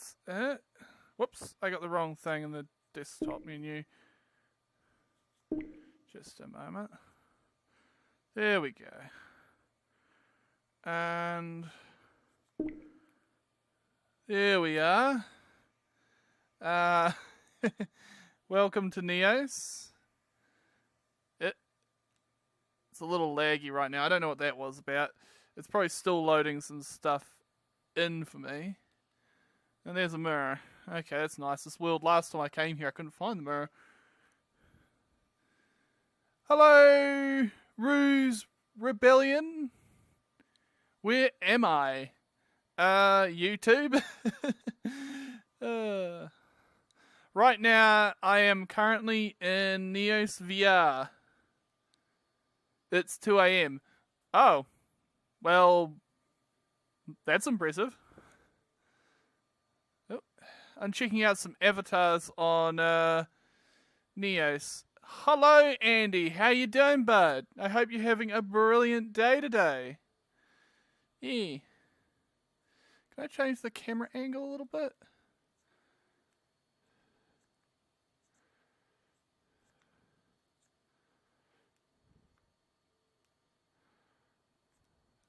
that's it. Whoops, I got the wrong thing in the desktop menu. Just a moment. There we go. And there we are. Welcome to Neos. It's a little laggy right now. I don't know what that was about. It's probably still loading some stuff in for me. And there's a mirror. Okay, that's nice. This world, last time I came here, I couldn't find the mirror. Hello, Ruse Rebellion. Where am I? YouTube? Right now, I am currently in Neos VR. It's 2 a.m. Oh. Well, that's impressive. Oh, I'm checking out some avatars on Neos. Hello, Andy. How you doing, bud? I hope you're having a brilliant day today. Yeah. Can I change the camera angle a little bit?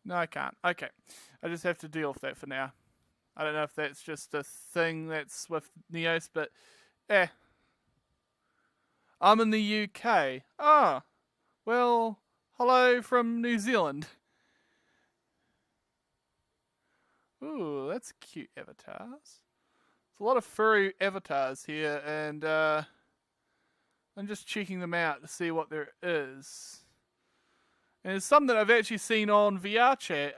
No, I can't. Okay. I just have to deal with that for now. I don't know if that's just a thing that's with Neos, but I'm in the UK. Ah, well, hello from New Zealand. Ooh, that's cute avatars. There's a lot of furry avatars here, and I'm just checking them out to see what there is. And there's some that I've actually seen on VR chat.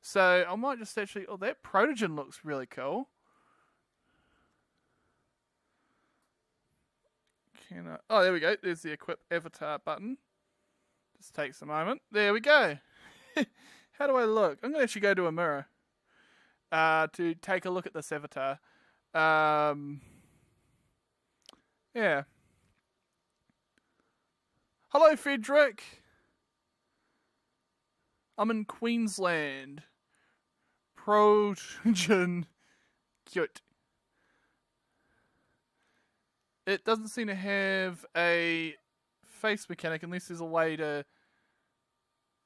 So I might just actually... Oh, that Protogen looks really cool. Oh, there we go. There's the equip avatar button. Just takes a moment. There we go. How do I look? I'm going to actually go to a mirror to take a look at this avatar. Yeah. Hello, Frederick. I'm in Queensland. Protogen. Cute. It doesn't seem to have a face mechanic unless there's a way to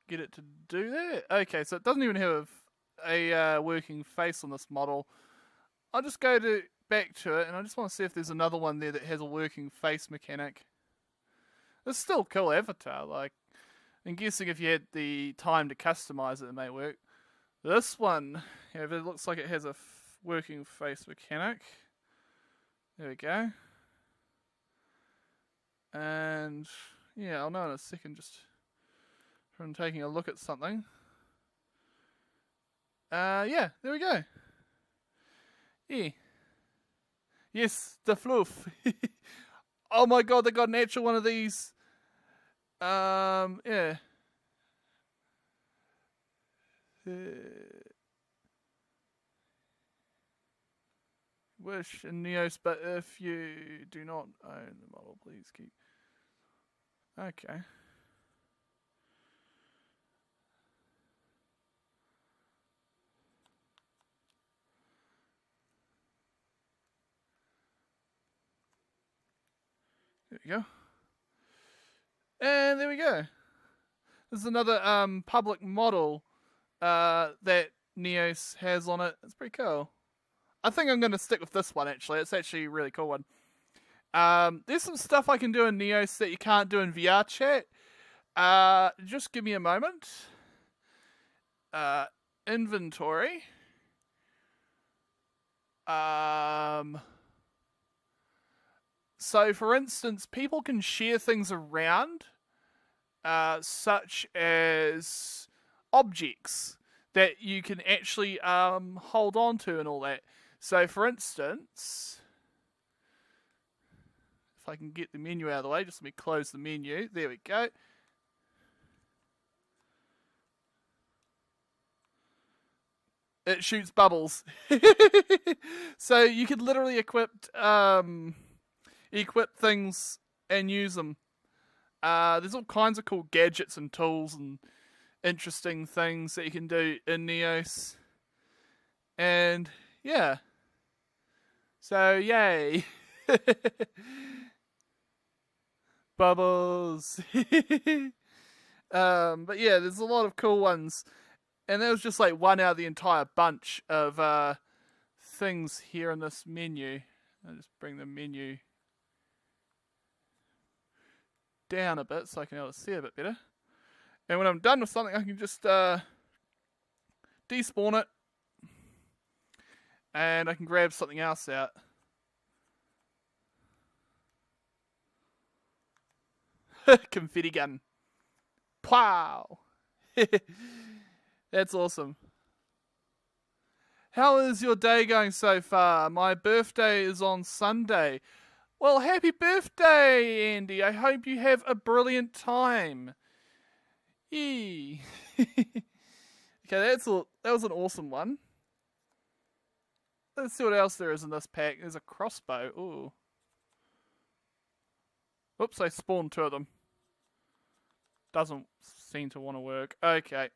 get it to do that. Okay, so it doesn't even have a working face on this model. I'll just go back to it, and I just want to see if there's another one there that has a working face mechanic. It's still a cool avatar. Like, I'm guessing if you had the time to customize it, it may work. This one, yeah, it looks like it has a working face mechanic. There we go. And yeah, I'll know in a second just from taking a look at something. Yeah, there we go. Yeah. Yes, the fluff. Oh my god, they got an actual one of these. Yeah. Wish in Neos, but if you do not own the model, please keep. Okay. There we go. And there we go. This is another public model that Neos has on it. It's pretty cool. I think I'm going to stick with this one, actually. It's actually a really cool one. There's some stuff I can do in Neos that you can't do in VR chat. Just give me a moment. Inventory. So, for instance, people can share things around, such as objects that you can actually hold on to and all that. So, for instance, if I can get the menu out of the way, just let me close the menu. There we go. It shoots bubbles. So you could literally equip things and use them. There's all kinds of cool gadgets and tools and interesting things that you can do in Neos. And yeah, So, yay. Bubbles. But yeah, there's a lot of cool ones. And there was just like one out of the entire bunch of things here in this menu. I'll just bring the menu down a bit so I can be able to see it a bit better. And when I'm done with something, I can just despawn it. And I can grab something else out. Confetti gun. Wow. That's awesome. How is your day going so far? My birthday is on Sunday. Well, happy birthday, Andy. I hope you have a brilliant time. Yee. Okay, that was an awesome one. Let's see what else there is in this pack. There's a crossbow. Ooh. Oops, I spawned two of them. Doesn't seem to want to work. Okay.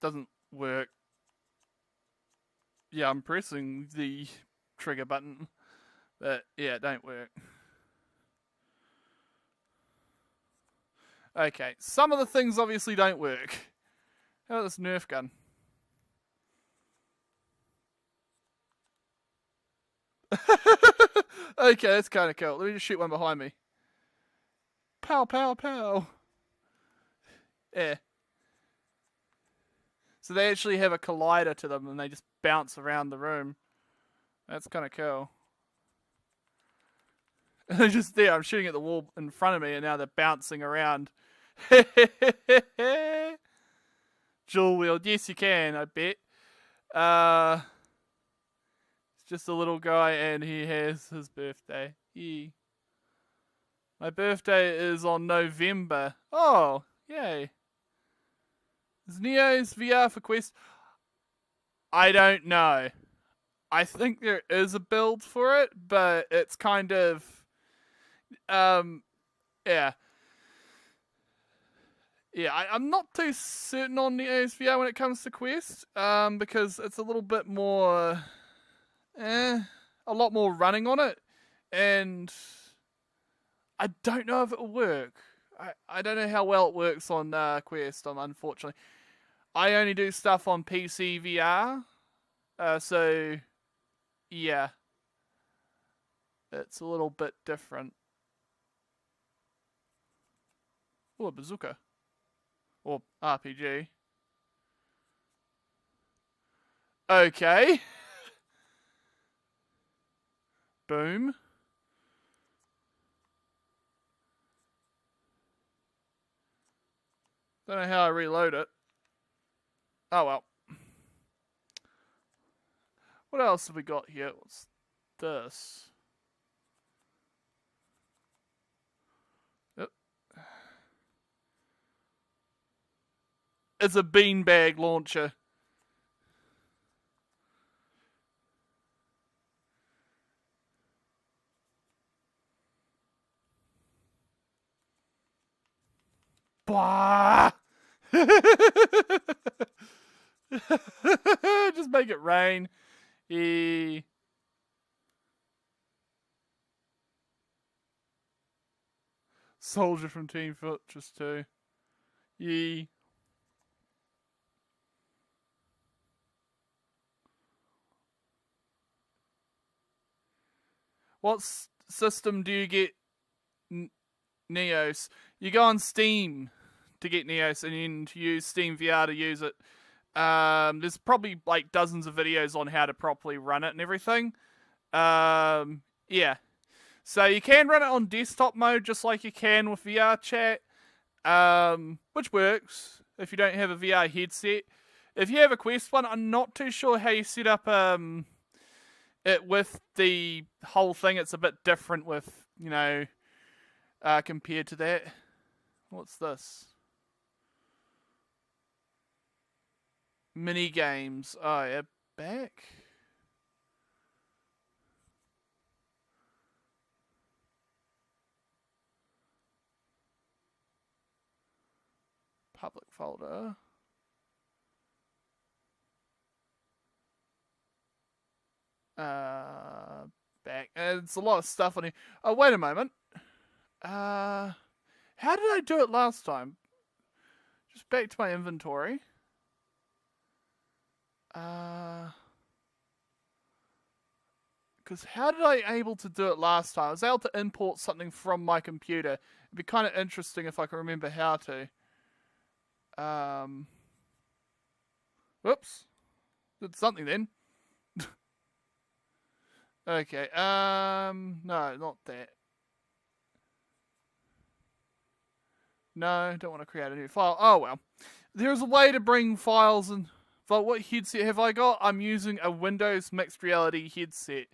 Doesn't work. Yeah, I'm pressing the trigger button. But yeah, it don't work. Okay, some of the things obviously don't work. How about this Nerf gun? Okay, that's kind of cool. Let me just shoot one behind me. Pow, pow, pow. Yeah. So they actually have a collider to them and they just bounce around the room. That's kind of cool. And they're just there. I'm shooting at the wall in front of me and now they're bouncing around. Dual wield. Yes, you can, I bet. It's just a little guy and he has his birthday. Yeah. My birthday is on November. Oh, yay. Is Neo's VR for Quest? I don't know. I think there is a build for it, but it's kind of, yeah. Yeah, I'm not too certain on Neo's VR when it comes to Quest, because it's a little bit more, a lot more running on it, and I don't know if it'll work. I don't know how well it works on Quest, unfortunately. I only do stuff on PC VR, so yeah, it's a little bit different. Oh, a bazooka. Or RPG. Okay. Boom. Don't know how I reload it. Oh well. What else have we got here? What's this? Yep. It's a beanbag launcher. Bah! Just make it rain. Yeah. Soldier from Team Fortress 2. Yee. What system do you get Neos? You go on Steam to get Neos and then use Steam VR to use it. There's probably like dozens of videos on how to properly run it and everything. Yeah. So you can run it on desktop mode just like you can with VR chat, which works if you don't have a VR headset. If you have a Quest one, I'm not too sure how you set up it with the whole thing. It's a bit different with, compared to that. What's this? Mini games. Oh, yeah, back. Public folder. Back. It's a lot of stuff on here. Oh, wait a moment. How did I do it last time? Just back to my inventory. Because how did I able to do it last time? I was able to import something from my computer. It'd be kind of interesting if I can remember how to. Whoops. Did something then. Okay, no, not that. No, don't want to create a new file. Oh, well. There's a way to bring files in. But what headset have I got? I'm using a Windows Mixed Reality headset.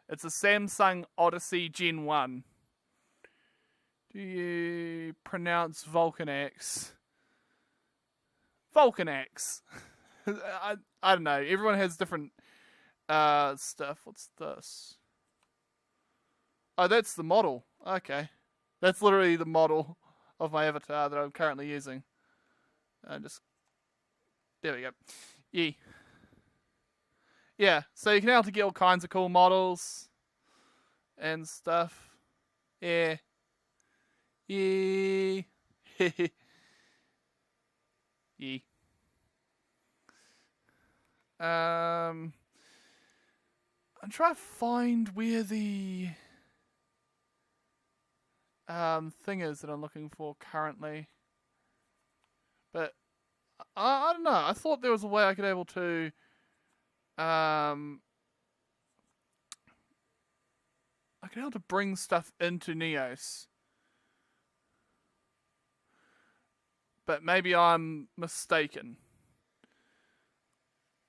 It's a Samsung Odyssey Gen 1. Do you pronounce Vulcanax? Vulcanax. I don't know. Everyone has different stuff. What's this? Oh, that's the model. Okay. That's literally the model of my avatar that I'm currently using. There we go. Yeah. Yeah, so you can able to get all kinds of cool models and stuff. Yeah. Yeah. Yeah. I'm trying to find where the thing is that I'm looking for currently. But I don't know. I thought there was a way I could able to I could able to bring stuff into Neos. But maybe I'm mistaken.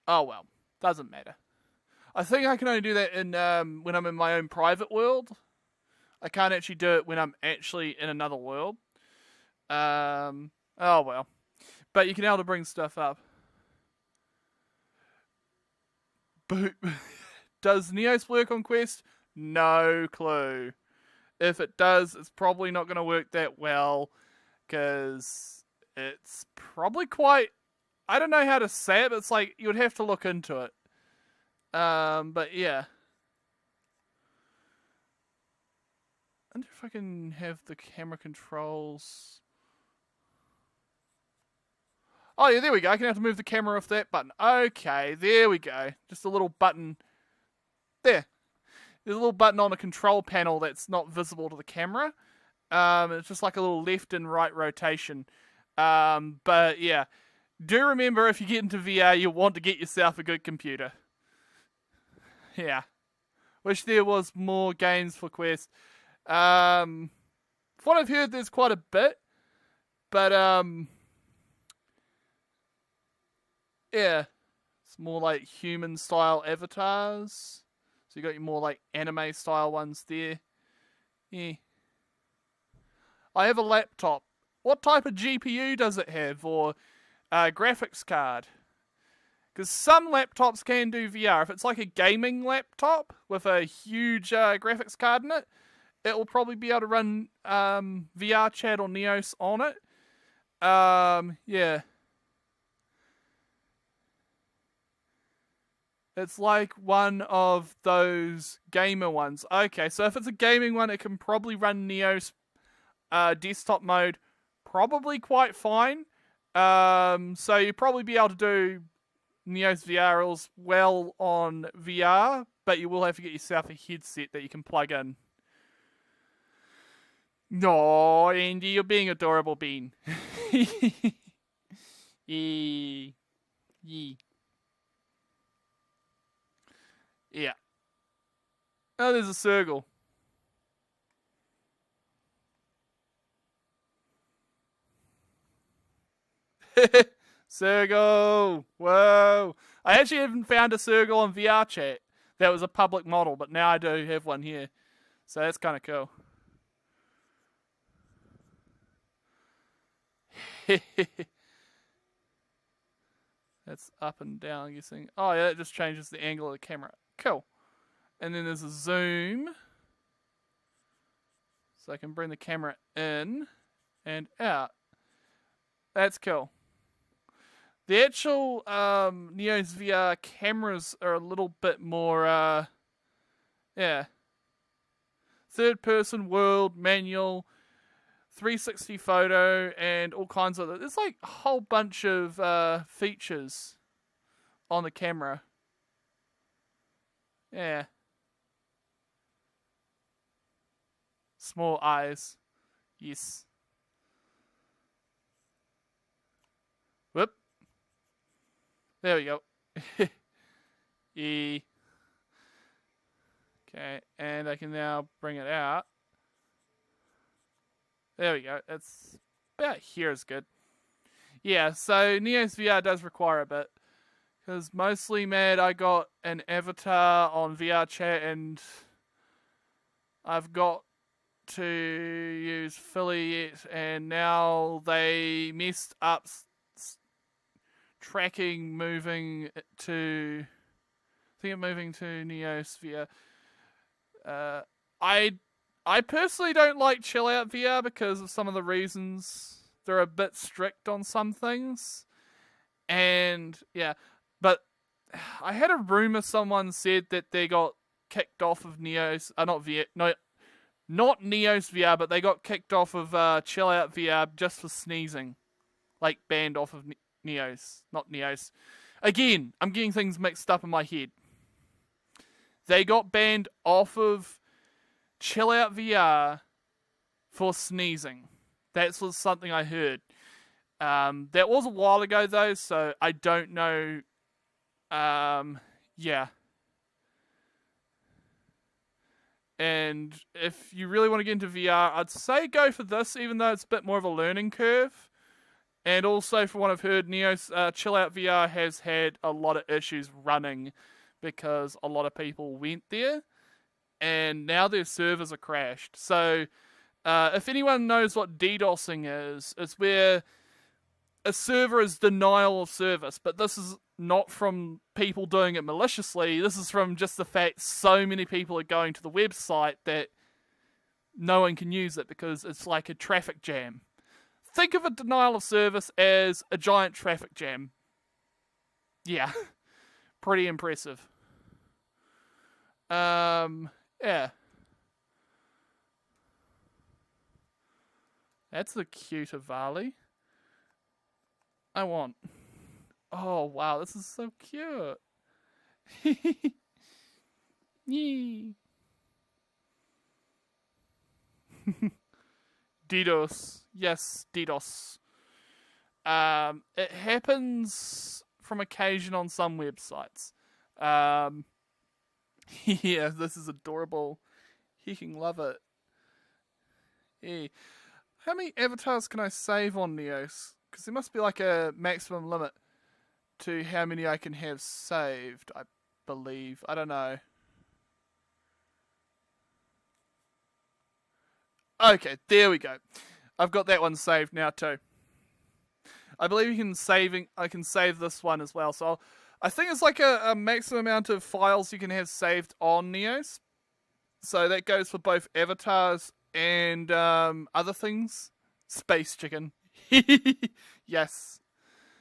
Oh well, doesn't matter. I think I can only do that in when I'm in my own private world. I can't actually do it when I'm actually in another world. Oh well. But you can be able to bring stuff up. But does Neos work on Quest? No clue. If it does, it's probably not going to work that well. Because it's probably quite... I don't know how to say it, but it's like you would have to look into it. But yeah. I wonder if I can have the camera controls... Oh yeah, there we go. I can have to move the camera off that button. Okay, there we go. Just a little button. There. There's a little button on a control panel that's not visible to the camera. It's just like a little left and right rotation. But yeah. Do remember, if you get into VR, you want to get yourself a good computer. Yeah. Wish there was more games for Quest. From what I've heard, there's quite a bit. But, yeah. It's more like human-style avatars. So you got your more like anime-style ones there. Yeah. I have a laptop. What type of GPU does it have? Or graphics card? Because some laptops can do VR. If it's like a gaming laptop with a huge graphics card in it, it will probably be able to run VR chat or Neos on it. Yeah. It's like one of those gamer ones. Okay, so if it's a gaming one, it can probably run Neos desktop mode probably quite fine. So you'll probably be able to do Neos VRs well on VR, but you will have to get yourself a headset that you can plug in. No, Andy, you're being adorable, Bean. Yee. Yee. Yeah. Oh, there's a circle. Circle. Whoa. I actually haven't found a circle on VR chat that was a public model, but now I do have one here. So that's kind of cool. That's up and down, I'm guessing. Oh, yeah, it just changes the angle of the camera. Cool. And then there's a zoom. So I can bring the camera in and out. That's cool. The actual Neos VR cameras are a little bit more Yeah. Third person world, manual, 360 photo, and all kinds of... There's like a whole bunch of features on the camera. Yeah. Small eyes. Yes. Whoop. There we go. Yeah. Okay, and I can now bring it out. There we go. That's about here is good. Yeah, so Neos VR does require a bit. Because mostly, man, I got an avatar on VR chat and I've got to use Philly and now they messed up tracking moving to... I think I'm moving to Neos VR. I personally don't like chill out VR because of some of the reasons. They're a bit strict on some things. And yeah, but I had a rumor someone said that they got kicked off of Neos, not Neos VR, but they got kicked off of chill out VR just for sneezing. Like banned off of Neos, not Neos. Again, I'm getting things mixed up in my head. They got banned off of Chill Out VR for sneezing. That was something I heard. That was a while ago though, so I don't know. Yeah. And if you really want to get into VR, I'd say go for this, even though it's a bit more of a learning curve. And also, from what I've heard, Neos Chill Out VR has had a lot of issues running because a lot of people went there. And now their servers are crashed. So, if anyone knows what DDoSing is, it's where a server is denial of service. But this is not from people doing it maliciously. This is from just the fact so many people are going to the website that no one can use it because it's like a traffic jam. Think of a denial of service as a giant traffic jam. Yeah. Pretty impressive. Yeah. That's a cute Avali. I want. Oh, wow, this is so cute. Yee. DDoS. Yes, DDoS. It happens from occasion on some websites. Yeah, this is adorable. Hecking love it. Yeah. How many avatars can I save on Neos? Because there must be like a maximum limit to how many I can have saved, I believe. I don't know. Okay, there we go. I've got that one saved now too. I believe I can save this one as well. So I think it's like a maximum amount of files you can have saved on Neos. So that goes for both avatars and other things. Space chicken. Yes.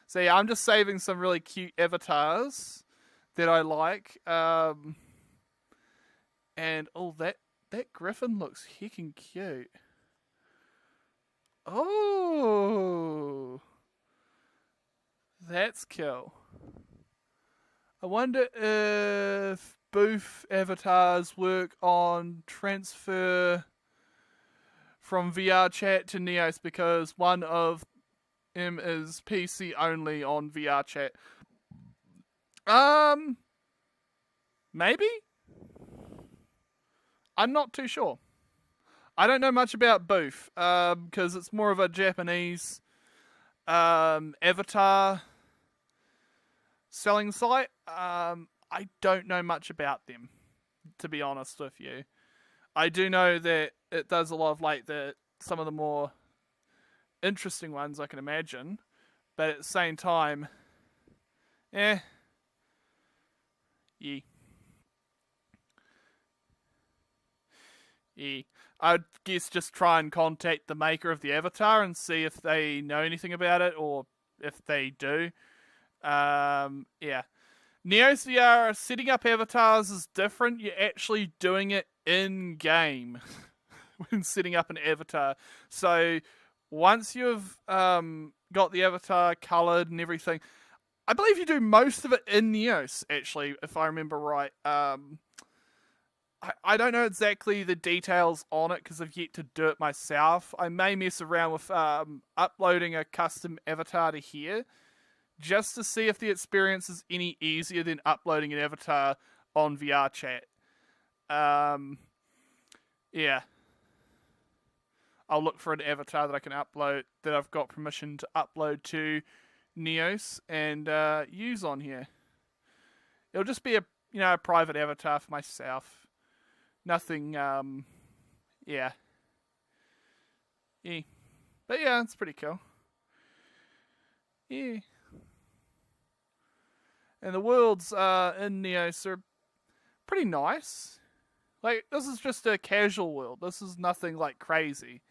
So yeah, I'm just saving some really cute avatars that I like. And oh, that griffin looks heckin' cute. Oh, that's cool. I wonder if booth avatars work on transfer from VR chat to Neos because one of them is PC only on VR chat. Maybe? I'm not too sure. I don't know much about booth because it's more of a Japanese avatar selling site. I don't know much about them, to be honest with you. I do know that it does a lot of like some of the more interesting ones I can imagine, but at the same time, yeah. Yeah. I'd guess just try and contact the maker of the avatar and see if they know anything about it or if they do. Yeah. Neos VR, setting up avatars is different. You're actually doing it in game when setting up an avatar. So once you've got the avatar coloured and everything, I believe you do most of it in Neos, actually, if I remember right. I don't know exactly the details on it because I've yet to do it myself. I may mess around with uploading a custom avatar to here just to see if the experience is any easier than uploading an avatar on VR chat. Yeah. I'll look for an avatar that I can upload, that I've got permission to upload to Neos and use on here. It'll just be a private avatar for myself. Nothing, yeah. But yeah, it's pretty cool. Yeah. And the worlds in Neos are pretty nice. Like, this is just a casual world. This is nothing, like, crazy.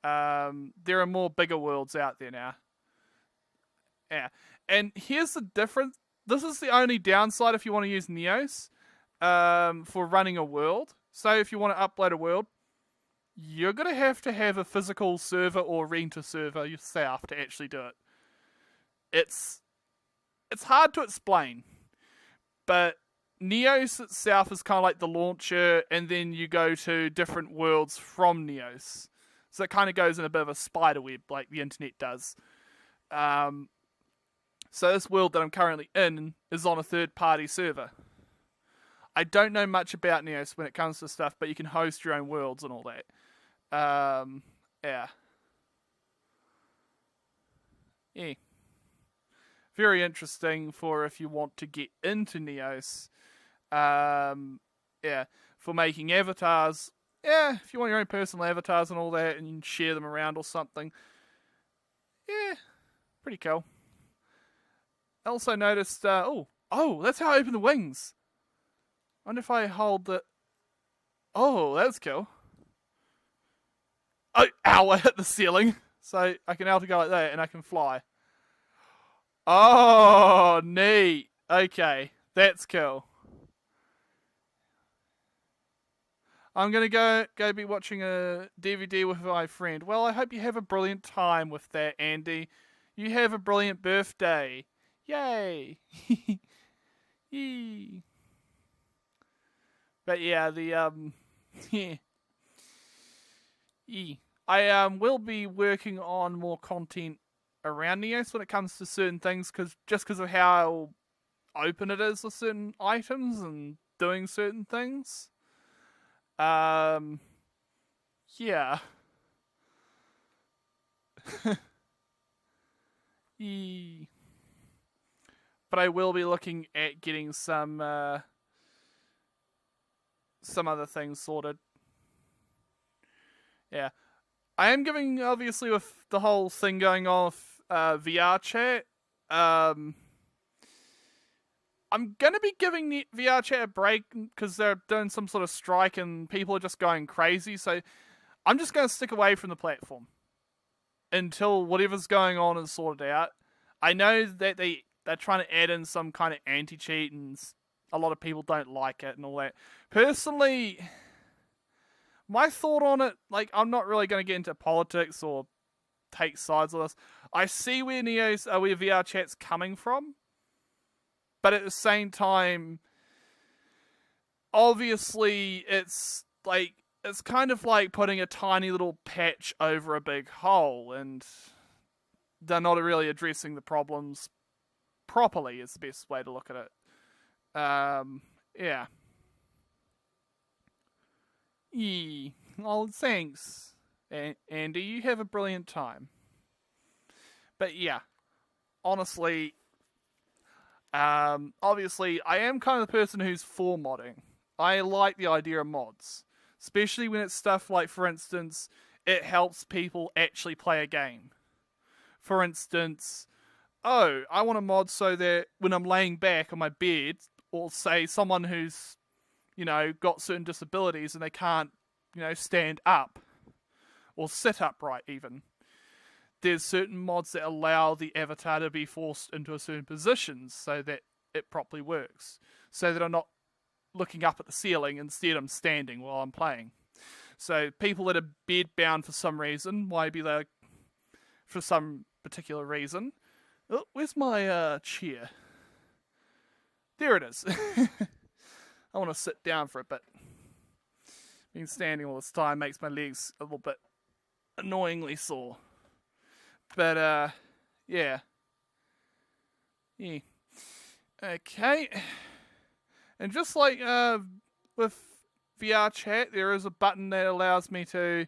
There are more bigger worlds out there now. Yeah. And here's the difference. This is the only downside if you want to use Neos for running a world. So if you want to upload a world, you're going to have a physical server or rent a server yourself to actually do it. It's hard to explain, but Neos itself is kind of like the launcher, and then you go to different worlds from Neos. So it kind of goes in a bit of a spider web, like the internet does. So this world that I'm currently in is on a third-party server. I don't know much about Neos when it comes to stuff, but you can host your own worlds and all that. Yeah. Yeah. Very interesting for if you want to get into Neos. Yeah. For making avatars. Yeah, if you want your own personal avatars and all that, and you can share them around or something. Yeah. Pretty cool. I also noticed, oh, that's how I open the wings. I wonder if I hold the... Oh, that's cool. Oh, ow, I hit the ceiling. So I can able to go like that and I can fly. Oh, neat. Okay, that's cool. I'm going to go be watching a DVD with my friend. Well, I hope you have a brilliant time with that, Andy. You have a brilliant birthday. Yay. Yee. But yeah, yeah. I will be working on more content around Neos when it comes to certain things, because of how open it is with certain items and doing certain things. Yeah. But I will be looking at getting some other things sorted. Yeah. I am giving, obviously, with the whole thing going on with VR chat, I'm going to be giving the VR chat a break because they're doing some sort of strike and people are just going crazy. So I'm just going to stick away from the platform until whatever's going on is sorted out. I know that they're trying to add in some kind of anti-cheat and a lot of people don't like it and all that. Personally, my thought on it, like, I'm not really going to get into politics or take sides of this. I see where where VR chat's coming from, but at the same time, obviously, it's kind of like putting a tiny little patch over a big hole, and they're not really addressing the problems properly, is the best way to look at it. Yeah. Oh, thanks, Andy. You have a brilliant time. But yeah, honestly, obviously, I am kind of the person who's for modding. I like the idea of mods, especially when it's stuff like, for instance, it helps people actually play a game. For instance, I want a mod so that when I'm laying back on my bed, or say someone who's, got certain disabilities and they can't, stand up or sit upright even, there's certain mods that allow the avatar to be forced into a certain position so that it properly works, so that I'm not looking up at the ceiling. Instead, I'm standing while I'm playing. So people that are bed bound for some reason, maybe they're for some particular reason. Oh, where's my chair? There it is. I want to sit down for a bit. Being standing all this time makes my legs a little bit annoyingly sore. But yeah. Okay. And just like with VR chat, there is a button that allows me to,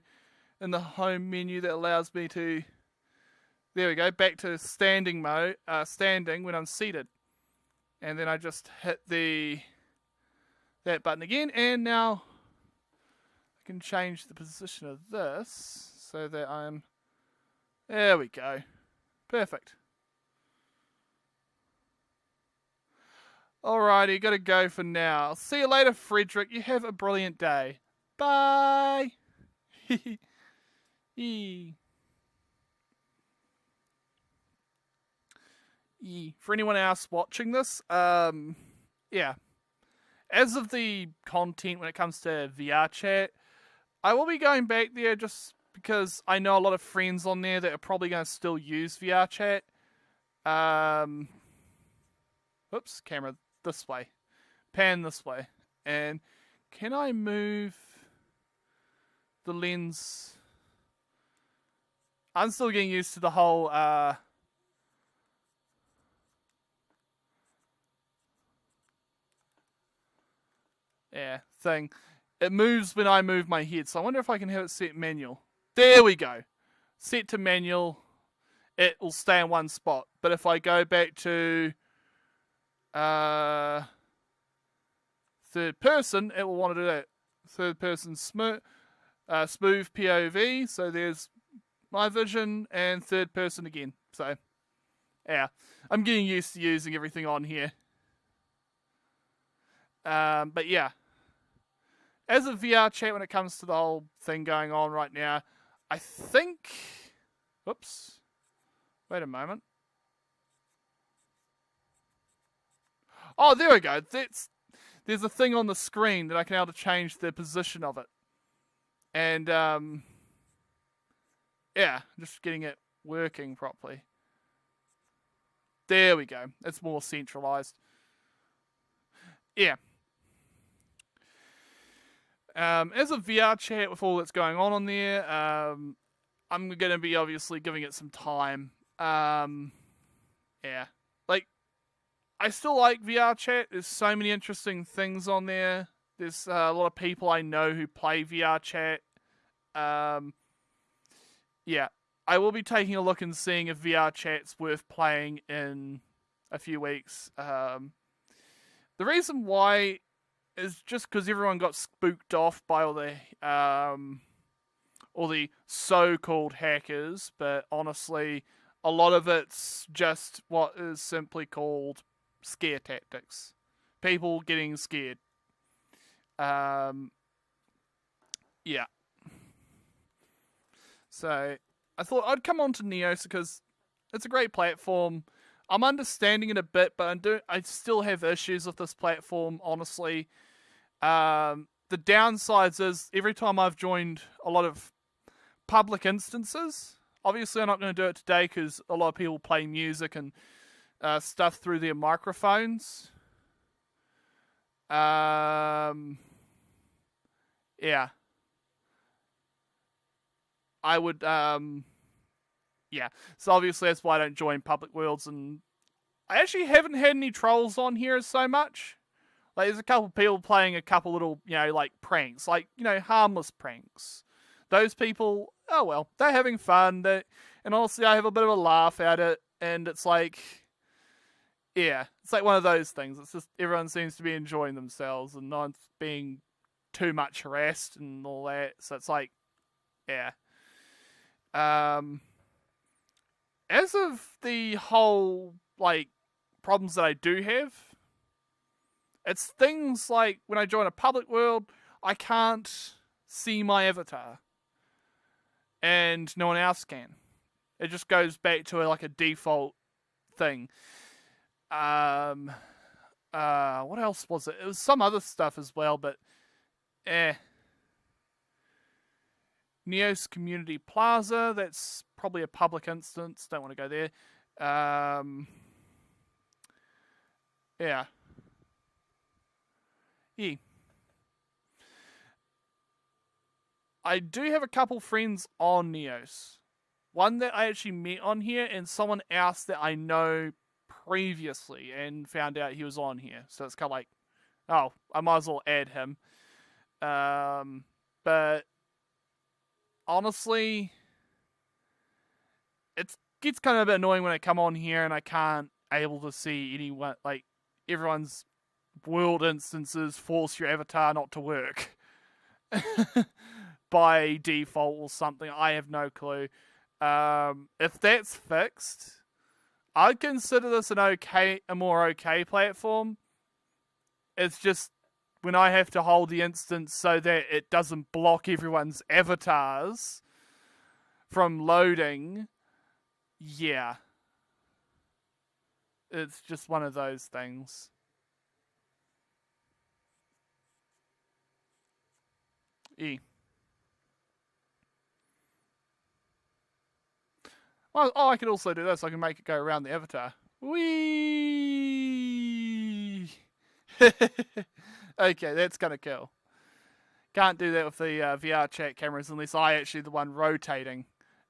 in the home menu, that allows me to, there we go, back to standing mode, standing when I'm seated. And then I just hit that button again, and now I can change the position of this so that I'm, there we go. Perfect. Alrighty, gotta go for now. See you later, Frederick. You have a brilliant day. Bye. For anyone else watching this, yeah. As of the content when it comes to VR chat, I will be going back there just because I know a lot of friends on there that are probably going to still use VR chat. Oops, camera this way. Pan this way. And can I move the lens? I'm still getting used to the whole thing. It moves when I move my head, so I wonder if I can have it set manual. There we go. Set to manual. It will stay in one spot. But if I go back to third person, it will want to do that. Third person smooth POV. So there's my vision and third person again. So yeah, I'm getting used to using everything on here. But yeah, as a VR chat, when it comes to the whole thing going on right now, I think, whoops, wait a moment. Oh, there we go. There's a thing on the screen that I can be able to change the position of it. And, yeah, just getting it working properly. There we go. It's more centralized. Yeah. As a VR chat with all that's going on there, I'm going to be obviously giving it some time. Yeah. Like, I still like VR chat. There's so many interesting things on there. There's a lot of people I know who play VR chat. Yeah. I will be taking a look and seeing if VR chat's worth playing in a few weeks. The reason why is just because everyone got spooked off by all the so-called hackers, but honestly, a lot of it's just what is simply called scare tactics. People getting scared. Yeah. So I thought I'd come on to Neos because it's a great platform. I'm understanding it a bit, but I still have issues with this platform, honestly. The downsides is every time I've joined a lot of public instances, obviously I'm not going to do it today because a lot of people play music and stuff through their microphones. Yeah. I would, yeah. So obviously that's why I don't join public worlds, and I actually haven't had any trolls on here so much. Like, there's a couple people playing a couple little, like pranks, like, harmless pranks. Those people, oh well, they're having fun. And honestly, I have a bit of a laugh at it, and it's like, yeah, it's like one of those things. It's just everyone seems to be enjoying themselves, and no one's being too much harassed and all that. So it's like, yeah. As of the whole, like, problems that I do have, it's things like when I join a public world, I can't see my avatar. And no one else can. It just goes back to like a default thing. I What else was it? It was some other stuff as well, but Neos Community Plaza, that's probably a public instance. Don't want to go there. Yeah. Yeah. I do have a couple friends on Neos. One that I actually met on here, and someone else that I know previously and found out he was on here. So it's kind of like, oh, I might as well add him. But honestly, it gets kind of a bit annoying when I come on here and I can't able to see anyone, like everyone's world instances force your avatar not to work by default or something. I have no clue. If that's fixed, I'd consider this a more okay platform. It's just when I have to hold the instance so that it doesn't block everyone's avatars from loading, yeah. It's just one of those things. Well, I could also do this. I can make it go around the avatar. Whee! Okay, that's kind of cool. Can't do that with the VR chat cameras unless I actually the one rotating.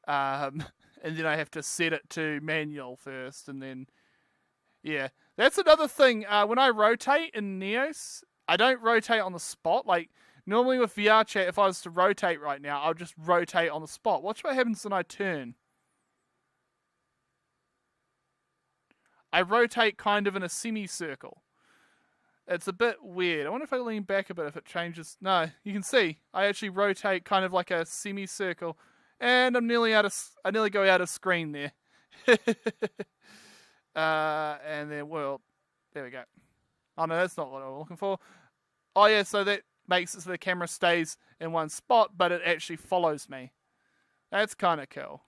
And then I have to set it to manual first, and then... Yeah. That's another thing. When I rotate in Neos, I don't rotate on the spot. Like, normally with VR chat, if I was to rotate right now, I'll just rotate on the spot. Watch what happens when I turn. I rotate kind of in a semicircle. It's a bit weird. I wonder if I lean back a bit if it changes. No, you can see. I actually rotate kind of like a semicircle. And I nearly go out of screen there. And then, well, there we go. Oh no, that's not what I'm looking for. Oh yeah, so that makes it so the camera stays in one spot, but it actually follows me. That's kind of cool.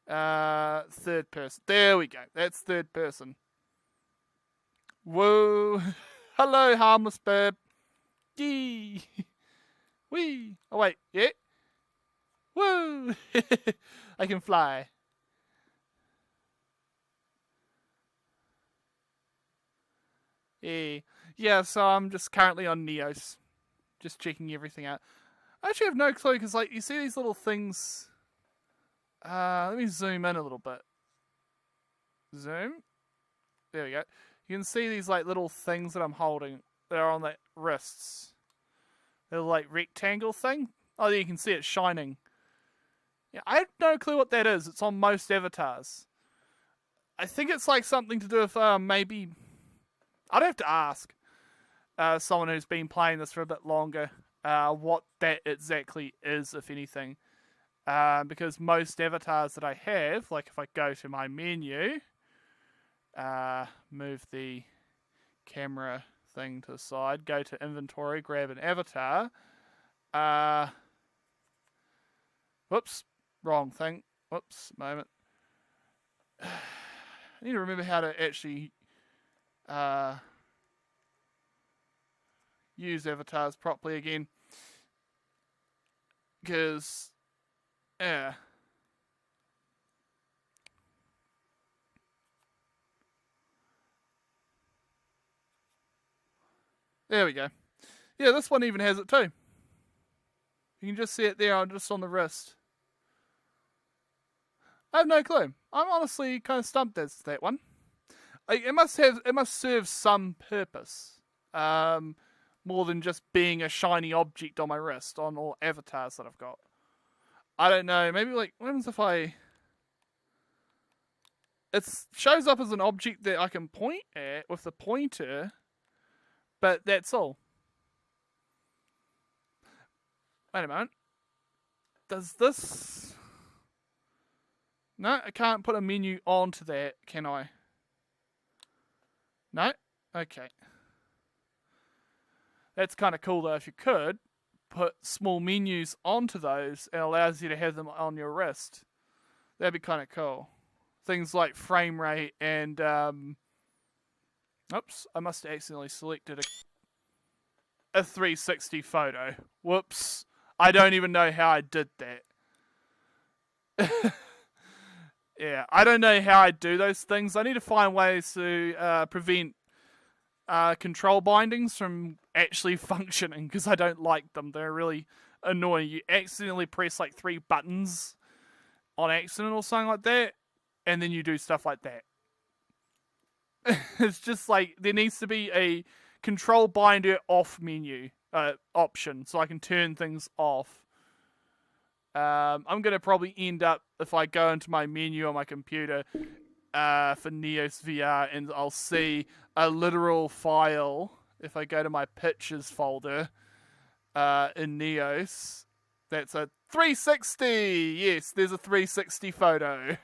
Third person. There we go. That's third person. Whoa. Hello, harmless bird. Yee. Wee. Oh, wait. Yeah. Woo. I can fly. Yeah, so I'm just currently on Neos. Just checking everything out. I actually have no clue, because, like, you see these little things... let me zoom in a little bit. Zoom. There we go. You can see these like little things that I'm holding. They're on the wrists. They're like rectangle thing. Oh, there you can see it shining. Yeah, I have no clue what that is. It's on most avatars. I think it's like something to do with maybe... I'd have to ask someone who's been playing this for a bit longer what that exactly is, if anything. Because most avatars that I have, like if I go to my menu, move the camera thing to the side, go to inventory, grab an avatar. Whoops, wrong thing. Whoops, moment. I need to remember how to actually use avatars properly again. Because... Yeah. There we go. Yeah, this one even has it too. You can just see it there, just on the wrist. I have no clue. I'm honestly kind of stumped as to that one. It must serve some purpose. More than just being a shiny object on my wrist on all avatars that I've got. I don't know, maybe like, what happens if it shows up as an object that I can point at with the pointer, but that's all. Wait a moment. Does this... No, I can't put a menu onto that, can I? No? Okay. That's kind of cool though, if you could put small menus onto those, it allows you to have them on your wrist. That'd be kind of cool. Things like frame rate and Oops, I must have accidentally selected a 360 photo. Whoops. I don't even know how I did that. Yeah, I don't know how I do those things. I need to find ways to prevent control bindings from actually functioning, because I don't like them. They're really annoying. You accidentally press like 3 buttons on accident or something like that, and then you do stuff like that. It's just like there needs to be a control binder off menu option so I can turn things off. I'm going to probably end up, if I go into my menu on my computer for Neos VR, and I'll see a literal file, if I go to my pictures folder in Neos, that's a 360! Yes, there's a 360 photo.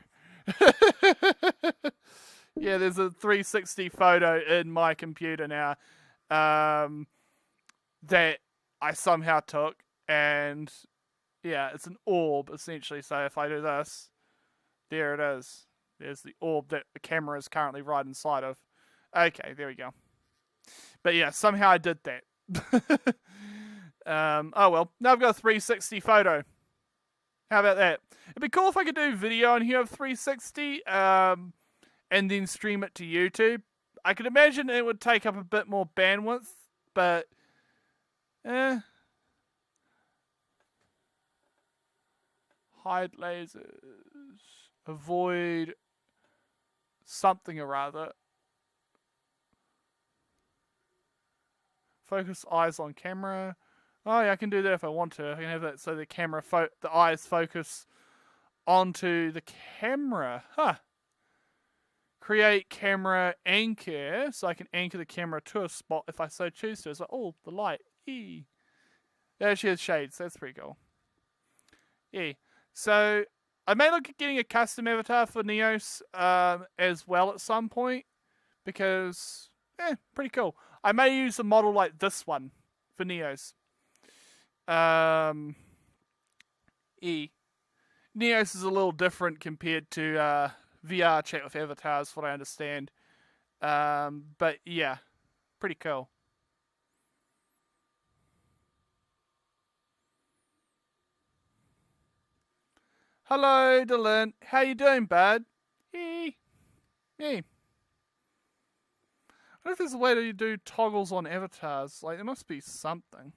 Yeah, there's a 360 photo in my computer now that I somehow took, and yeah, it's an orb, essentially. So if I do this, there it is. There's the orb that the camera is currently right inside of. Okay, there we go. But yeah, somehow I did that. Oh well, now I've got a 360 photo. How about that? It'd be cool if I could do video on here of 360, and then stream it to YouTube. I could imagine it would take up a bit more bandwidth, but hide lasers, avoid something or other, focus eyes on camera. Oh yeah, I can do that if I want to. I can have that so the camera, the eyes focus onto the camera. Huh. Create camera anchor, so I can anchor the camera to a spot if I so choose to. It's like, oh, the light. Eee. There she has shades. That's pretty cool. Yeah. So I may look at getting a custom avatar for Neos as well at some point, because pretty cool. I may use a model like this one for Neos. Neos is a little different compared to VR chat with avatars, what I understand. But yeah, pretty cool. Hello, Dylan. How you doing, bud? Hey. I wonder if there's a way to do toggles on avatars. Like, there must be something.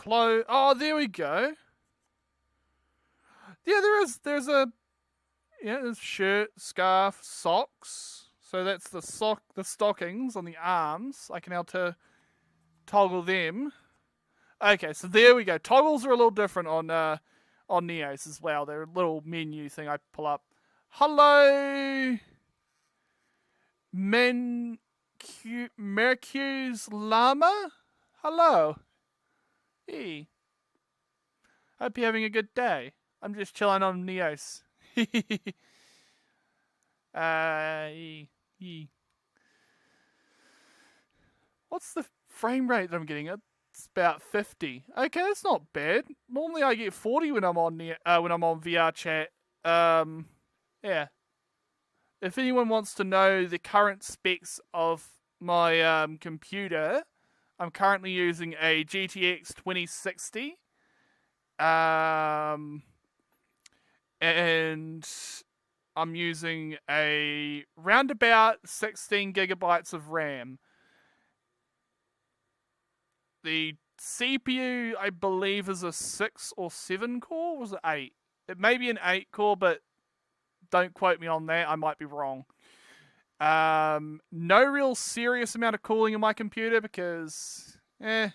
Oh, there we go. Yeah, there is. There's shirt, scarf, socks. So that's the stockings on the arms. I can now toggle them. Okay, so there we go. Toggles are a little different on Neos as well. They're a little menu thing I pull up. Hello, Mercury's Llama. Hello. Hey. Hope you're having a good day. I'm just chilling on Neos. What's the frame rate that I'm getting? It's about 50. Okay, that's not bad. Normally I get 40 when I'm on VR chat. Yeah. If anyone wants to know the current specs of my computer, I'm currently using a GTX 2060. And I'm using a roundabout 16 gigabytes of RAM. The CPU, I believe, is a 6 or 7 core. Or was it 8? It may be an 8 core, but don't quote me on that. I might be wrong. No real serious amount of cooling in my computer because, it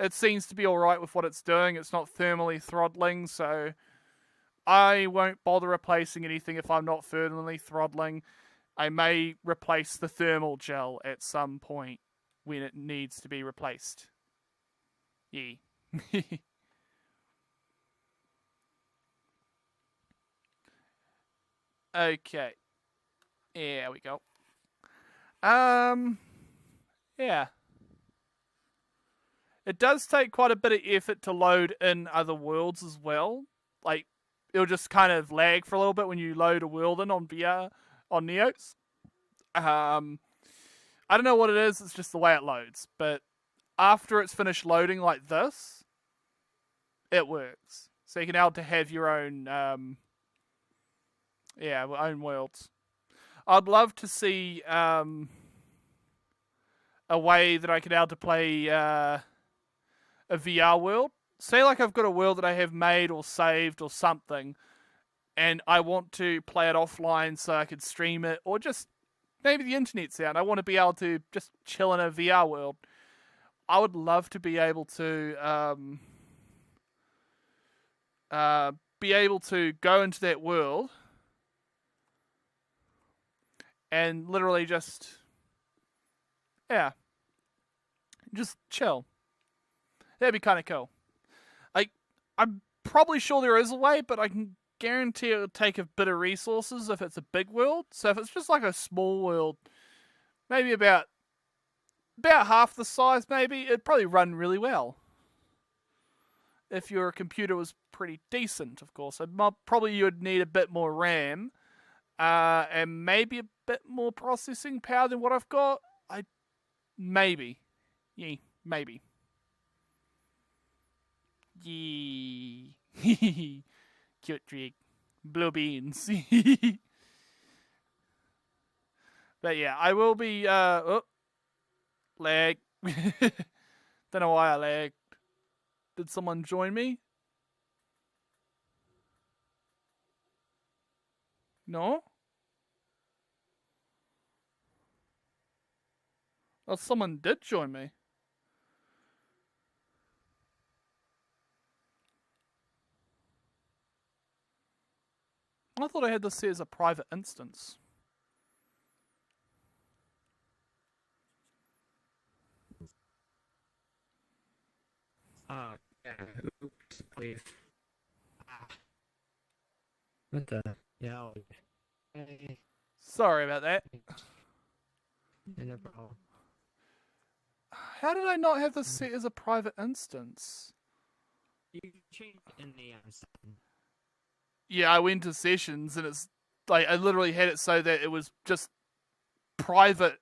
seems to be alright with what it's doing. It's not thermally throttling, so I won't bother replacing anything if I'm not thermally throttling. I may replace the thermal gel at some point when it needs to be replaced. Yeah. Okay. There we go. Yeah. It does take quite a bit of effort to load in other worlds as well. Like, it'll just kind of lag for a little bit when you load a world in on VR, on Neos. I don't know what it is. It's just the way it loads. But after it's finished loading like this, it works. So you can able to have your own, own worlds. I'd love to see a way that I could able to play a VR world. Say like I've got a world that I have made or saved or something, and I want to play it offline so I could stream it, or just maybe the internet's out. I want to be able to just chill in a VR world. I would love to be able to go into that world and literally just chill. That'd be kind of cool. I'm probably sure there is a way, but I can guarantee it would take a bit of resources if it's a big world. So if it's just like a small world, maybe about half the size, maybe, it'd probably run really well. If your computer was pretty decent, of course. Probably you would need a bit more RAM, and maybe a bit more processing power than what I've got. Maybe. Yeah, maybe. Yee. Cute trick. Blue beans. But yeah, I will be, lag. Don't know why I lagged. Did someone join me? No? Well, someone did join me. I thought I had this set as a private instance. Yeah. Oops, please. What the? Yeah. Sorry about that. No problem. How did I not have this set as a private instance? You changed in the setting. Yeah, I went to sessions and it's like I literally had it so that it was just private.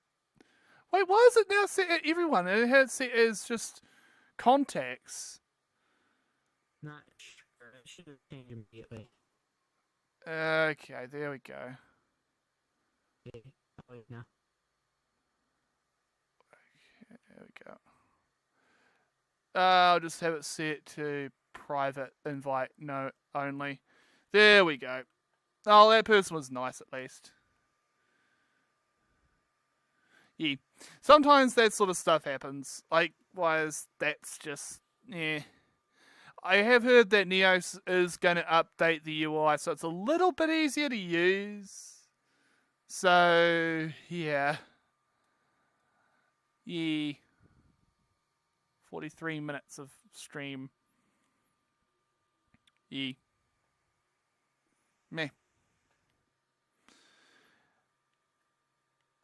Wait, why is it now set at everyone? And it had it set as just contacts. Not sure. It should have changed immediately. Okay, there we go. Okay, now. Okay, there we go. I'll just have it set to private invite, no only. There we go. Oh, that person was nice at least. Yeah. Sometimes that sort of stuff happens. Likewise, that's just, I have heard that Neos is going to update the UI so it's a little bit easier to use. So, yeah. 43 minutes of stream. Meh.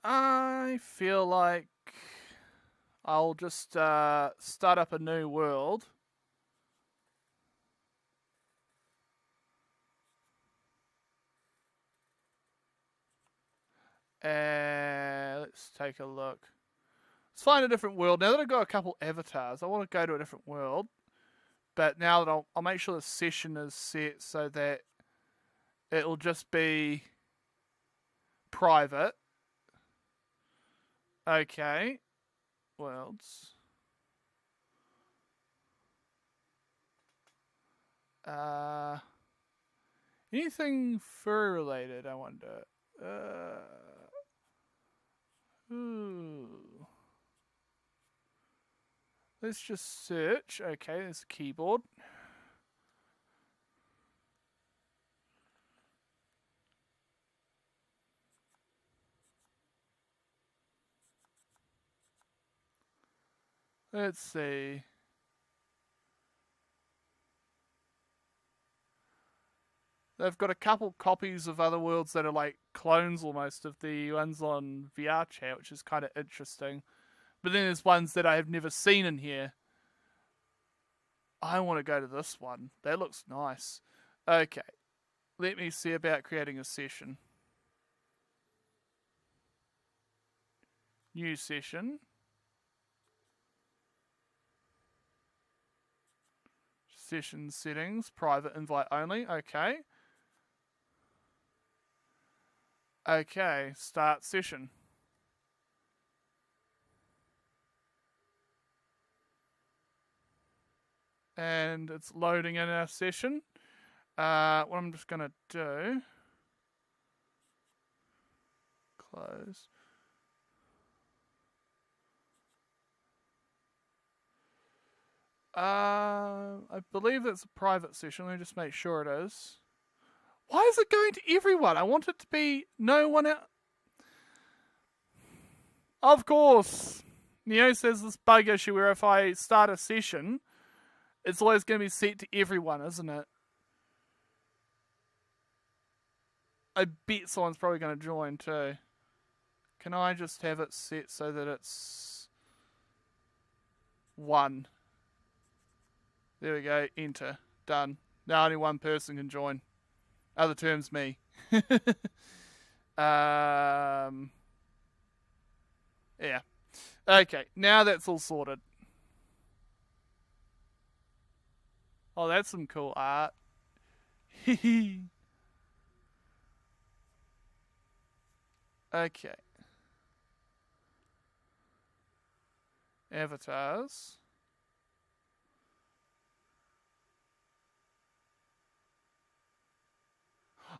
I feel like I'll just start up a new world. Let's take a look. Let's find a different world. Now that I've got a couple avatars, I want to go to a different world. But now that I'll make sure the session is set so that it'll just be private. Okay. Worlds. Anything fur related, I wonder. Let's just search. Okay, there's a keyboard. Let's see. They've got a couple copies of other worlds that are like clones almost of the ones on VR chat, which is kind of interesting. But then there's ones that I have never seen in here. I want to go to this one. That looks nice. Okay. Let me see about creating a session. New session. Session settings. Private invite only. Okay. Okay. Start session. And it's loading in our session. What I'm just going to do... Close. I believe it's a private session. Let me just make sure it is. Why is it going to everyone? I want it to be no one else. Of course. Neo says this bug issue where if I start a session, it's always going to be set to everyone, isn't it? I bet someone's probably going to join too. Can I just have it set so that it's 1? There we go. Enter. Done. Now only one person can join. Other terms, me. Yeah. Okay. Now that's all sorted. Oh, that's some cool art. Okay. Avatars.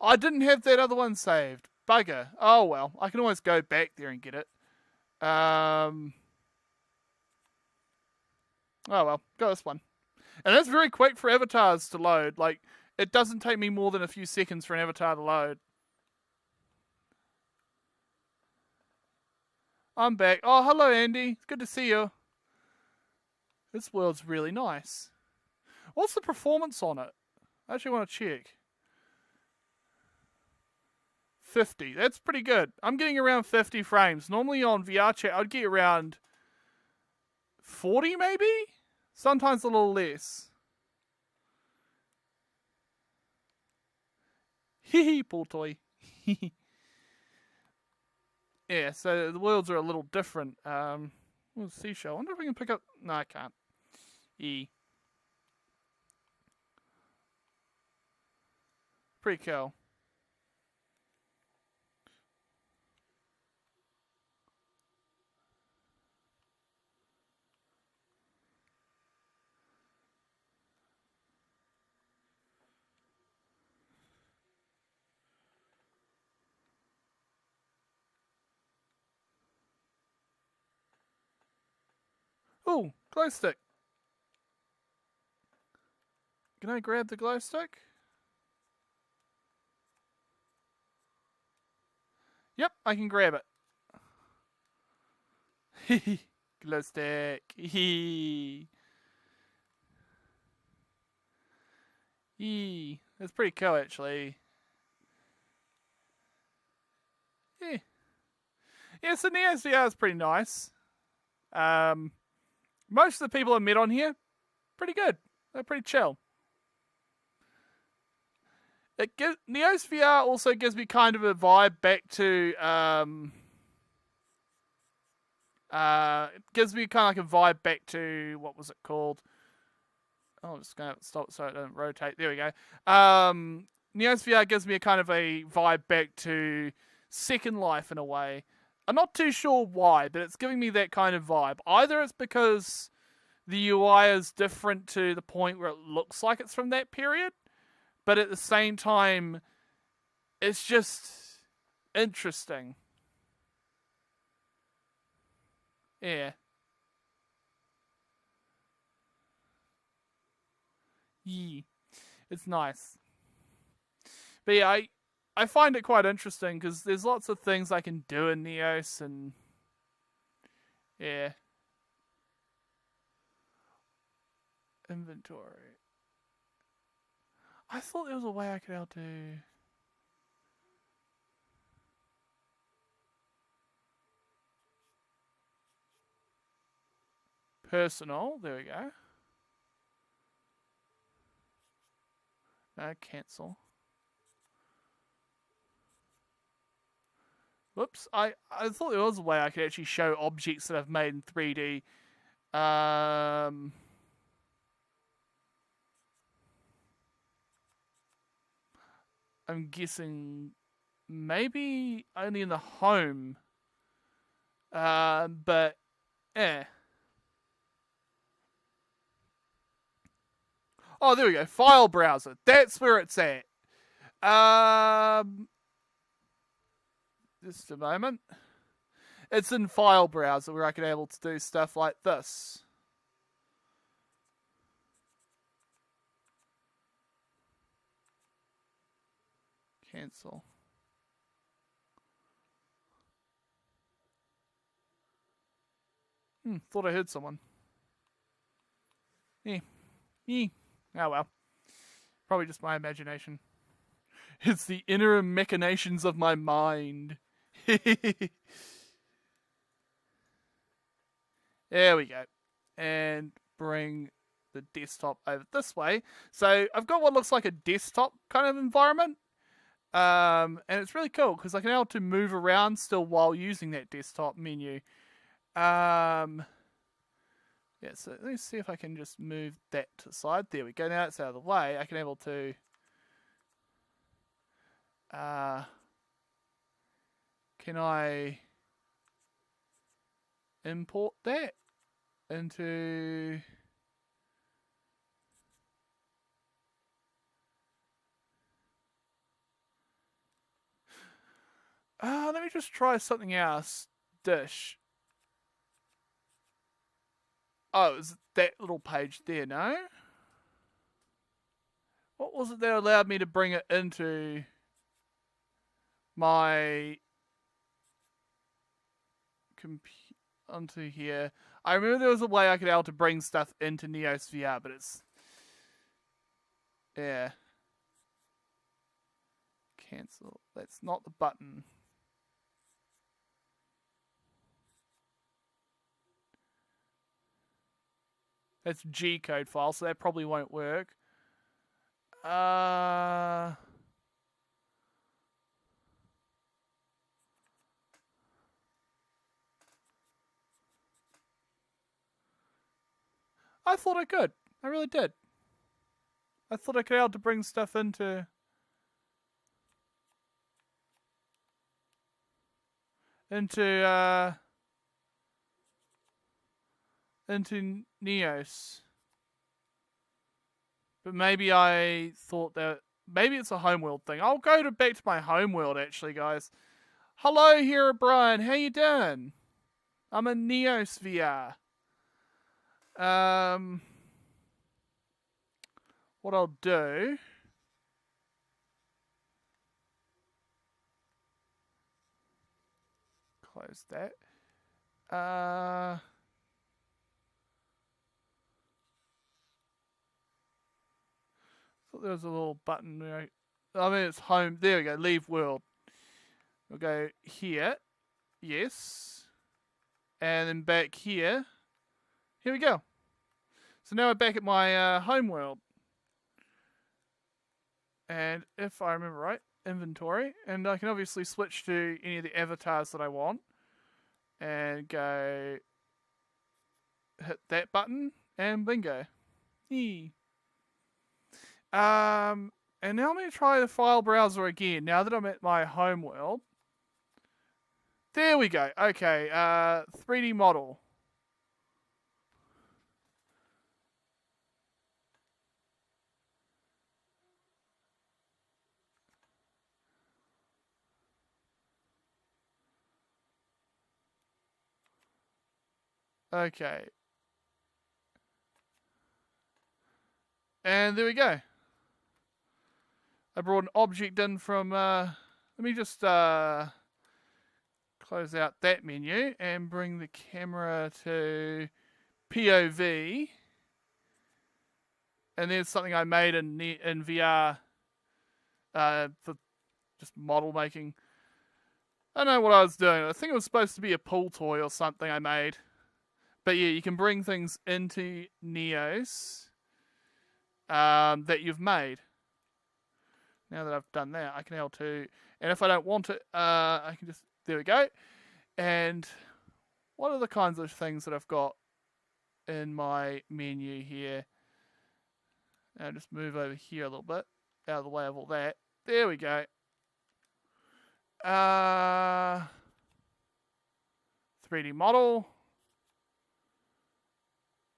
I didn't have that other one saved. Bugger. Oh well, I can always go back there and get it. Oh well, got this one. And that's very quick for avatars to load. Like, it doesn't take me more than a few seconds for an avatar to load. I'm back. Oh, hello, Andy. It's good to see you. This world's really nice. What's the performance on it? I actually want to check. 50. That's pretty good. I'm getting around 50 frames. Normally on VR chat, I'd get around 40 maybe? Sometimes a little less. Hee poor toy. Yeah, so the worlds are a little different. Seashell. I wonder if I can pick up... No, I can't. Pretty cool. Ooh, glow stick. Can I grab the glow stick? Yep, I can grab it. Glow stick. That's pretty cool, actually. Yeah, so Neo's VR is pretty nice. Most of the people I met on here, pretty good. They're pretty chill. Neo's VR also gives me kind of a vibe back to it gives me kind of like a vibe back to, what was it called? Oh, I'm just gonna stop so it doesn't rotate. There we go. Neo's VR gives me a kind of a vibe back to Second Life in a way. I'm not too sure why, but it's giving me that kind of vibe. Either it's because the UI is different to the point where it looks like it's from that period, but at the same time, it's just interesting. Yeah. It's nice. But yeah, I find it quite interesting because there's lots of things I can do in Neos and yeah. Inventory. I thought there was a way I could outdo. Personal. There we go. No, cancel. Whoops. I thought there was a way I could actually show objects that I've made in 3D. I'm guessing maybe only in the home. But eh. Oh, there we go. File browser. That's where it's at. Just a moment. It's in file browser where I can able to do stuff like this. Cancel. Thought I heard someone. Yeah. Oh well. Probably just my imagination. It's the inner machinations of my mind. There we go. And bring the desktop over this way. So I've got what looks like a desktop kind of environment. And it's really cool because I can be able to move around still while using that desktop menu. Yeah, so let me see if I can just move that to the side. There we go. Now it's out of the way. I can be able to can I import that into let me just try something else. Dish. Oh, is that little page there, no? What was it that allowed me to bring it into my onto here? I remember there was a way I could be able to bring stuff into Neos VR, but it's yeah. Cancel. That's not the button. That's G code file, so that probably won't work. I thought I could. I really did. I thought I could be able to bring stuff into Neos. But maybe I thought that maybe it's a homeworld thing. I'll go back to my homeworld actually, guys. Hello here, Brian. How you doing? I'm in Neos VR. What I'll do. Close that. Thought there was a little button there. I mean, it's home. There we go. Leave world. We'll go here. Yes. And then back here. Here we go. So now we're back at my home world. And if I remember right, inventory. And I can obviously switch to any of the avatars that I want. And go hit that button. And bingo. Yee. And now I'm going to try the file browser again, now that I'm at my home world. There we go. Okay, 3D model. Okay. And there we go. I brought an object in from, let me just close out that menu and bring the camera to POV. And there's something I made in VR for just model making. I don't know what I was doing. I think it was supposed to be a pool toy or something I made. But yeah, you can bring things into Neos that you've made. Now that I've done that, I can able to... And if I don't want it, I can just, there we go. And what are the kinds of things that I've got in my menu here? I'll just move over here a little bit, out of the way of all that. There we go. 3D model,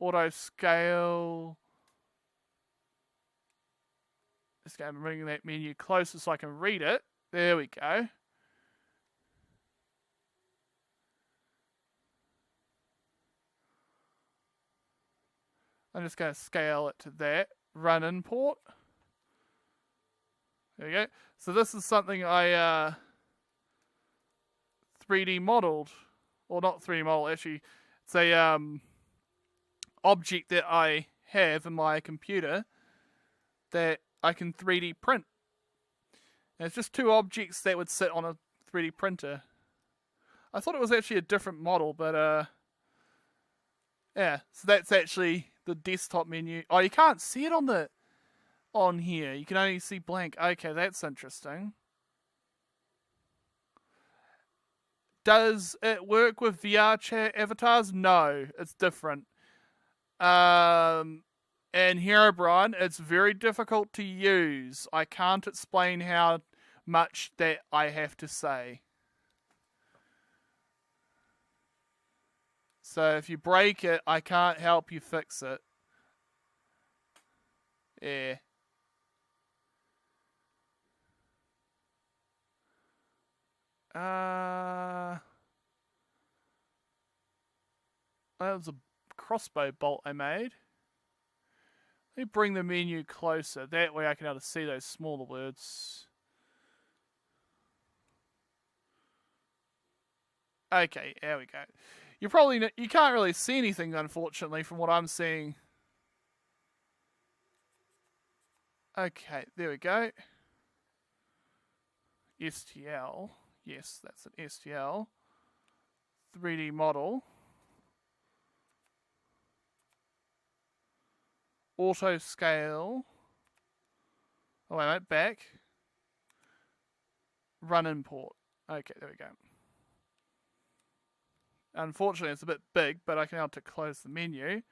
auto scale. Just going to bring that menu closer so I can read it. There we go. I'm just going to scale it to that. Run import. There we go. So this is something I 3D modeled, or not 3D model. Actually, it's a object that I have in my computer that I can 3D print. And it's just two objects that would sit on a 3D printer. I thought it was actually a different model, but yeah. So that's actually the desktop menu. Oh, you can't see it on here. You can only see blank. Okay, that's interesting. Does it work with VR chat avatars? No, it's different. And Herobrine, it's very difficult to use. I can't explain how much that I have to say. So if you break it, I can't help you fix it. Yeah. That was a crossbow bolt I made. Let me bring the menu closer. That way I can able to see those smaller words. Okay, there we go. You can't really see anything, unfortunately, from what I'm seeing. Okay, there we go. STL. Yes, that's an STL. 3D model. Auto scale. Oh, wait a minute, back. Run import. Okay, there we go. Unfortunately, it's a bit big, but I can help to close the menu.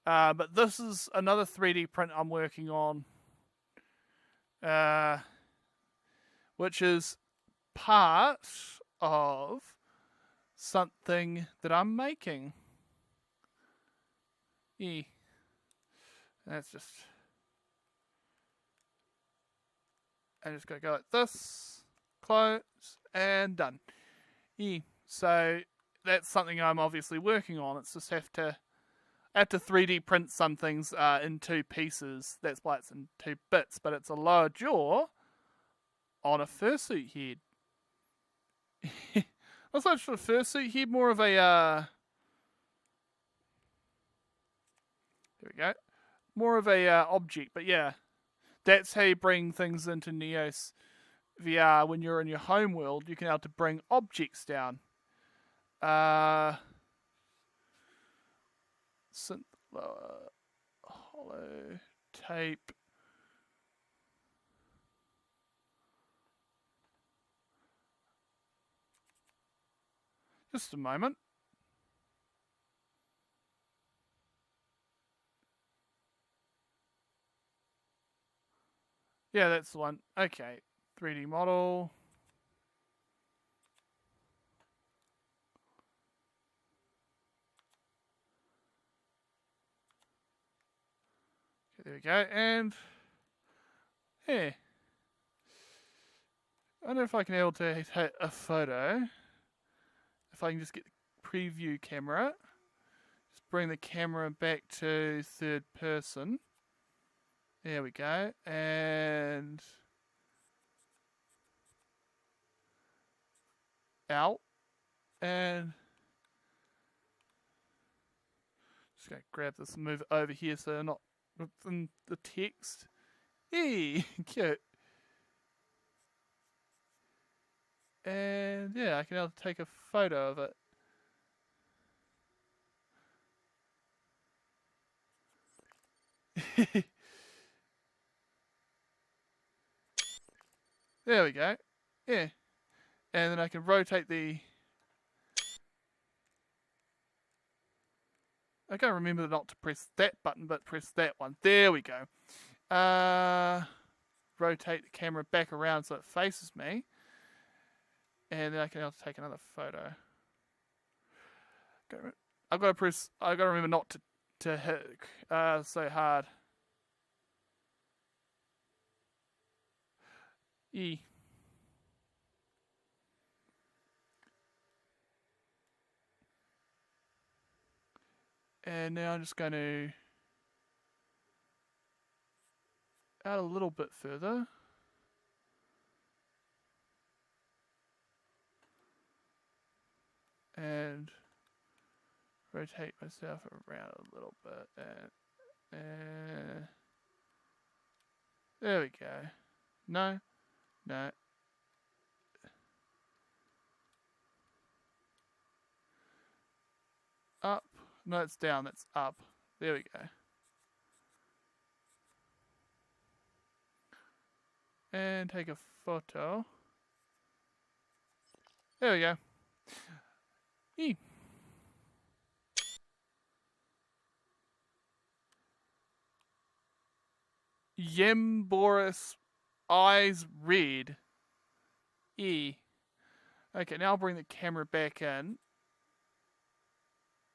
But this is another 3D print I'm working on, which is part of something that I'm making. Yeah. That's just... I'm just going to go like this, close, and done. Yeah. So that's something I'm obviously working on. It's just I have to 3D print some things in two pieces. That's why it's in 2 bits, but it's a lower jaw on a fursuit head. That's not for a fursuit head, more of a there we go. More of a object, but yeah. That's how you bring things into Neos VR when you're in your home world. You can have to bring objects down. Synth lower, hollow tape. Just a moment. Yeah, that's the one. Okay, 3D model. Okay, there we go. And yeah, I wonder if I can be able to hit a photo. If I can just get the preview camera, just bring the camera back to third person. There we go. And out. And just going to grab this and move it over here so they're not within the text. Hey, cute. And yeah, I can now take a photo of it. There we go. Yeah. And then I can rotate the... I gotta remember not to press that button, but press that one. There we go. Rotate the camera back around so it faces me. And then I can take another photo. I've got to remember not to hit so hard. E. And now I'm just going to out a little bit further. And rotate myself around a little bit. And there we go. No. Up. No, it's down. That's up. There we go. And take a photo. There we go. E. Yemboris eyes red. E. Okay, now I'll bring the camera back in.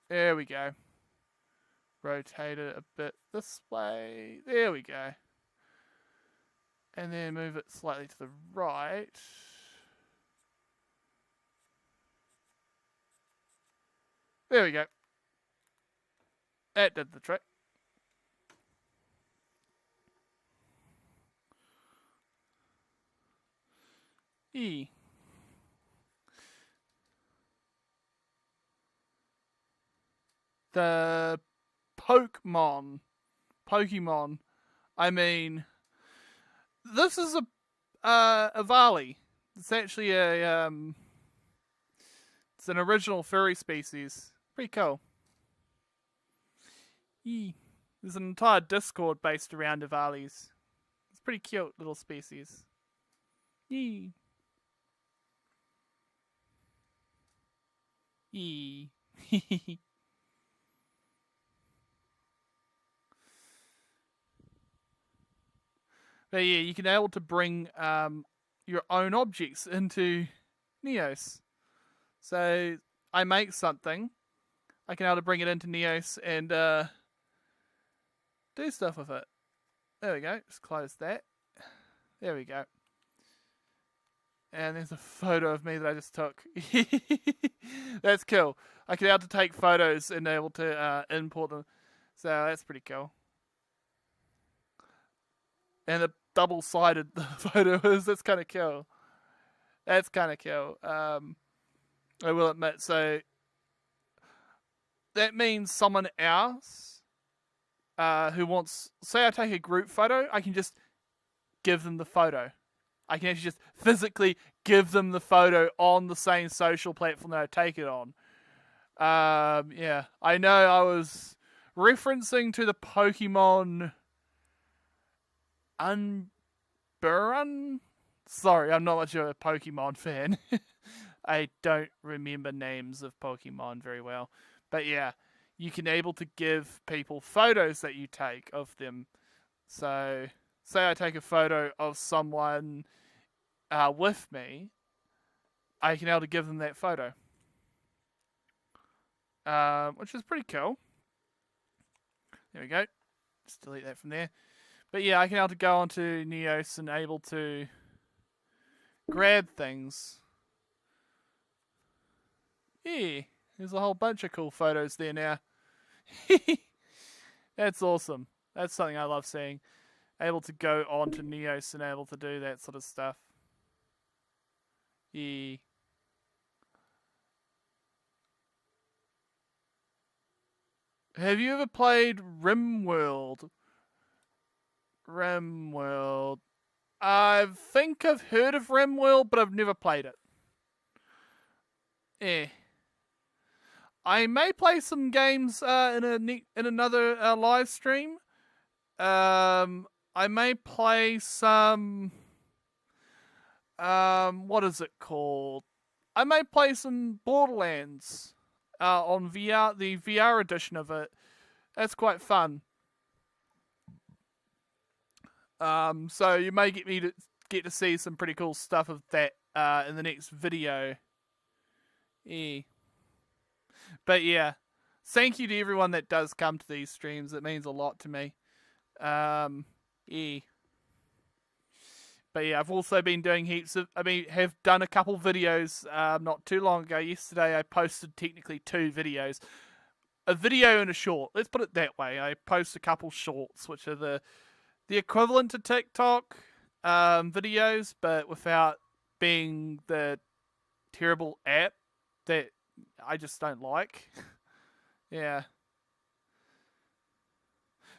There we go. Rotate it a bit this way. There we go. And then move it slightly to the right. There we go. That did the trick. E. The Pokemon. I mean, this is a Vali. It's actually it's an original furry species. Pretty cool. There's an entire Discord based around Avalis. It's pretty cute little species. Yee. But yeah, you can be able to bring your own objects into Neos. So I make something, I can be able to bring it into Neos and do stuff with it. There we go. Just close that. There we go. And there's a photo of me that I just took. That's cool. I can be able to take photos and able to import them. So that's pretty cool. And the double-sided photo is, that's kind of cool. That's kind of cool. I will admit. So that means someone else who wants, say I take a group photo, I can just give them the photo. I can actually just physically give them the photo on the same social platform that I take it on. Yeah, I know I was referencing to the Pokemon Unburun. Sorry, I'm not much of a Pokemon fan. I don't remember names of Pokemon very well. But yeah, you can able to give people photos that you take of them. So, say I take a photo of someone with me, I can able to give them that photo. Which is pretty cool. There we go. Just delete that from there. But yeah, I can able to go onto Neos and able to grab things. Yeah, there's a whole bunch of cool photos there now. That's awesome. That's something I love seeing. Able to go onto Neos and able to do that sort of stuff. Yeah. Have you ever played RimWorld? RimWorld. I think I've heard of RimWorld, but I've never played it. Eh. I may play some games in another live stream. I may play some what is it called? I may play some Borderlands on VR, the VR edition of it. That's quite fun. So you may get to see some pretty cool stuff of that in the next video. Yeah. But yeah, thank you to everyone that does come to these streams. It means a lot to me. Yeah. But yeah, I've also been doing have done a couple videos not too long ago. Yesterday I posted technically 2 videos. A video and a short. Let's put it that way. I post a couple shorts, which are the equivalent to TikTok videos, but without being the terrible app that I just don't like. Yeah.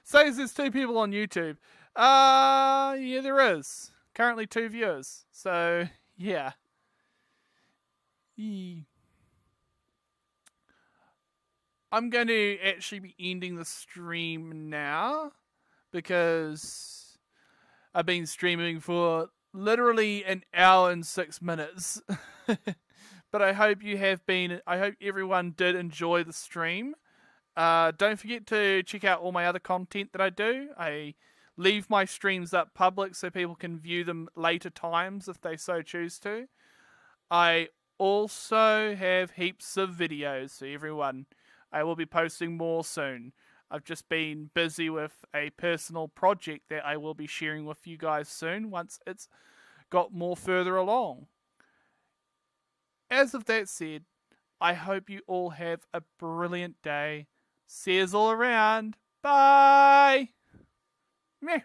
Says there's 2 people on YouTube. Yeah, there is. Currently 2 viewers. So, yeah. I'm going to actually be ending the stream now because I've been streaming for literally an hour and 6 minutes. But I hope everyone did enjoy the stream. Don't forget to check out all my other content that I do. I leave my streams up public so people can view them later times if they so choose to. I also have heaps of videos, so everyone, I will be posting more soon. I've just been busy with a personal project that I will be sharing with you guys soon once it's got more further along. As of that said, I hope you all have a brilliant day. See yous all around. Bye! Meh.